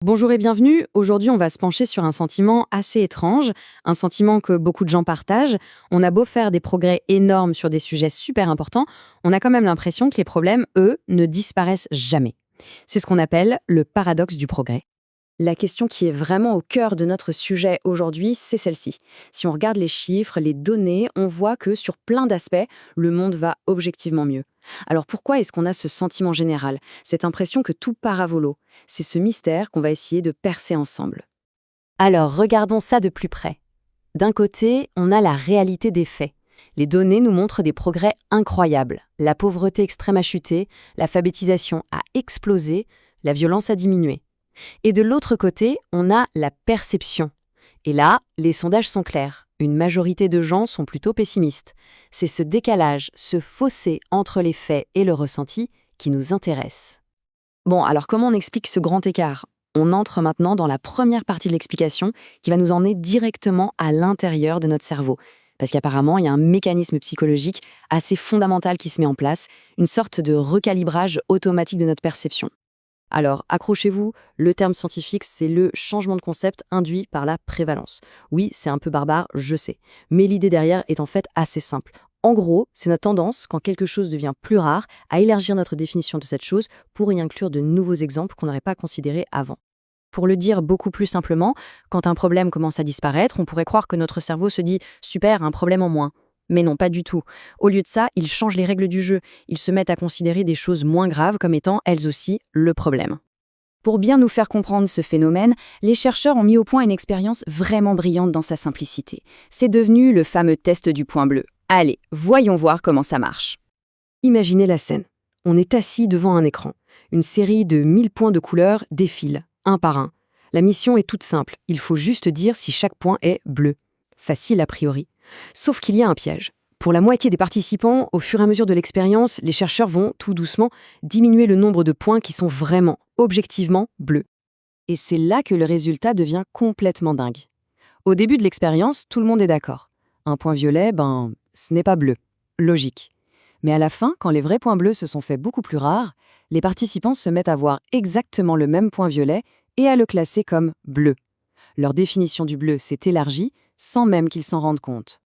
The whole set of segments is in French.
Bonjour et bienvenue. Aujourd'hui, on va se pencher sur un sentiment assez étrange, un sentiment que beaucoup de gens partagent. On a beau faire des progrès énormes sur des sujets super importants, on a quand même l'impression que les problèmes, eux, ne disparaissent jamais. C'est ce qu'on appelle le paradoxe du progrès. La question qui est vraiment au cœur de notre sujet aujourd'hui, c'est celle-ci. Si on regarde les chiffres, les données, on voit que sur plein d'aspects, le monde va objectivement mieux. Alors pourquoi est-ce qu'on a ce sentiment général, cette impression que tout part à volo? C'est ce mystère qu'on va essayer de percer ensemble. Alors regardons ça de plus près. D'un côté, on a la réalité des faits. Les données nous montrent des progrès incroyables. La pauvreté extrême a chuté, l'alphabétisation a explosé, la violence a diminué. Et de l'autre côté, on a la perception. Et là, les sondages sont clairs. Une majorité de gens sont plutôt pessimistes. C'est ce décalage, ce fossé entre les faits et le ressenti qui nous intéresse. Bon, alors comment on explique ce grand écart? On entre maintenant dans la première partie de l'explication qui va nous emmener directement à l'intérieur de notre cerveau. Parce qu'apparemment, il y a un mécanisme psychologique assez fondamental qui se met en place, une sorte de recalibrage automatique de notre perception. Alors, accrochez-vous, le terme scientifique, c'est le changement de concept induit par la prévalence. Oui, c'est un peu barbare, je sais, mais l'idée derrière est en fait assez simple. En gros, c'est notre tendance, quand quelque chose devient plus rare, à élargir notre définition de cette chose pour y inclure de nouveaux exemples qu'on n'aurait pas considérés avant. Pour le dire beaucoup plus simplement, quand un problème commence à disparaître, on pourrait croire que notre cerveau se dit « super, un problème en moins ». Mais non, pas du tout. Au lieu de ça, ils changent les règles du jeu. Ils se mettent à considérer des choses moins graves comme étant, elles aussi, le problème. Pour bien nous faire comprendre ce phénomène, les chercheurs ont mis au point une expérience vraiment brillante dans sa simplicité. C'est devenu le fameux test du point bleu. Allez, voyons voir comment ça marche. Imaginez la scène. On est assis devant un écran. Une série de 1000 points de couleur défile, un par un. La mission est toute simple. Il faut juste dire si chaque point est bleu. Facile a priori. Sauf qu'il y a un piège. Pour la moitié des participants, au fur et à mesure de l'expérience, les chercheurs vont, tout doucement, diminuer le nombre de points qui sont vraiment, objectivement, bleus. Et c'est là que le résultat devient complètement dingue. Au début de l'expérience, tout le monde est d'accord. Un point violet, ce n'est pas bleu. Logique. Mais à la fin, quand les vrais points bleus se sont fait beaucoup plus rares, les participants se mettent à voir exactement le même point violet et à le classer comme bleu. Leur définition du bleu s'est élargie sans même qu'ils s'en rendent compte.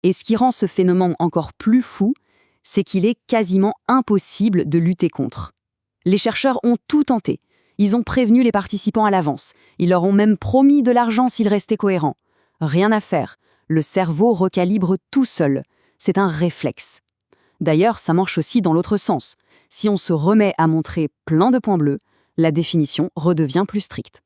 Et ce qui rend ce phénomène encore plus fou, c'est qu'il est quasiment impossible de lutter contre. Les chercheurs ont tout tenté. Ils ont prévenu les participants à l'avance. Ils leur ont même promis de l'argent s'ils restaient cohérents. Rien à faire. Le cerveau recalibre tout seul. C'est un réflexe. D'ailleurs, ça marche aussi dans l'autre sens. Si on se remet à montrer plein de points bleus, la définition redevient plus stricte.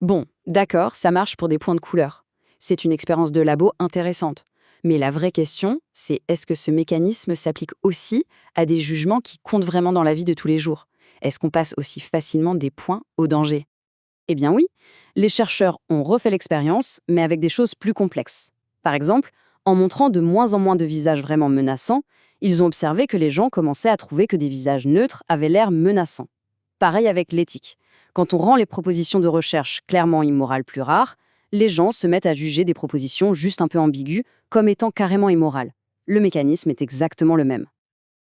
Bon, d'accord, ça marche pour des points de couleur. C'est une expérience de labo intéressante. Mais la vraie question, c'est est-ce que ce mécanisme s'applique aussi à des jugements qui comptent vraiment dans la vie de tous les jours? Est-ce qu'on passe aussi facilement des points au danger? Eh bien oui, les chercheurs ont refait l'expérience, mais avec des choses plus complexes. Par exemple, en montrant de moins en moins de visages vraiment menaçants, ils ont observé que les gens commençaient à trouver que des visages neutres avaient l'air menaçants. Pareil avec l'éthique. Quand on rend les propositions de recherche clairement immorales plus rares, les gens se mettent à juger des propositions juste un peu ambiguës comme étant carrément immorales. Le mécanisme est exactement le même.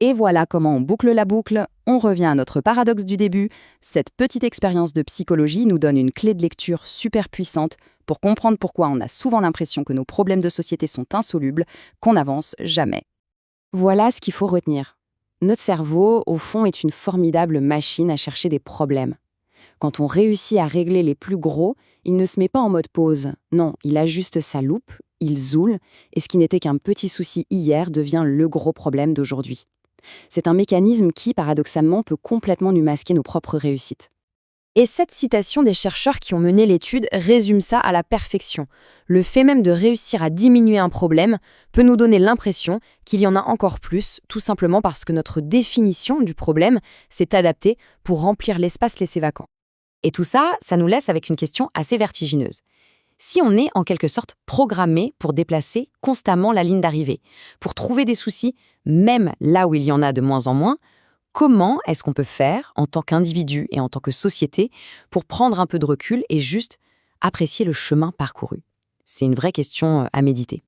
Et voilà comment on boucle la boucle, on revient à notre paradoxe du début. Cette petite expérience de psychologie nous donne une clé de lecture super puissante pour comprendre pourquoi on a souvent l'impression que nos problèmes de société sont insolubles, qu'on n'avance jamais. Voilà ce qu'il faut retenir. Notre cerveau, au fond, est une formidable machine à chercher des problèmes. Quand on réussit à régler les plus gros, il ne se met pas en mode pause. Non, il ajuste sa loupe, il zoome, et ce qui n'était qu'un petit souci hier devient le gros problème d'aujourd'hui. C'est un mécanisme qui, paradoxalement, peut complètement nous masquer nos propres réussites. Et cette citation des chercheurs qui ont mené l'étude résume ça à la perfection. Le fait même de réussir à diminuer un problème peut nous donner l'impression qu'il y en a encore plus, tout simplement parce que notre définition du problème s'est adaptée pour remplir l'espace laissé vacant. Et tout ça, ça nous laisse avec une question assez vertigineuse. Si on est en quelque sorte programmé pour déplacer constamment la ligne d'arrivée, pour trouver des soucis, même là où il y en a de moins en moins, comment est-ce qu'on peut faire, en tant qu'individu et en tant que société, pour prendre un peu de recul et juste apprécier le chemin parcouru? C'est une vraie question à méditer.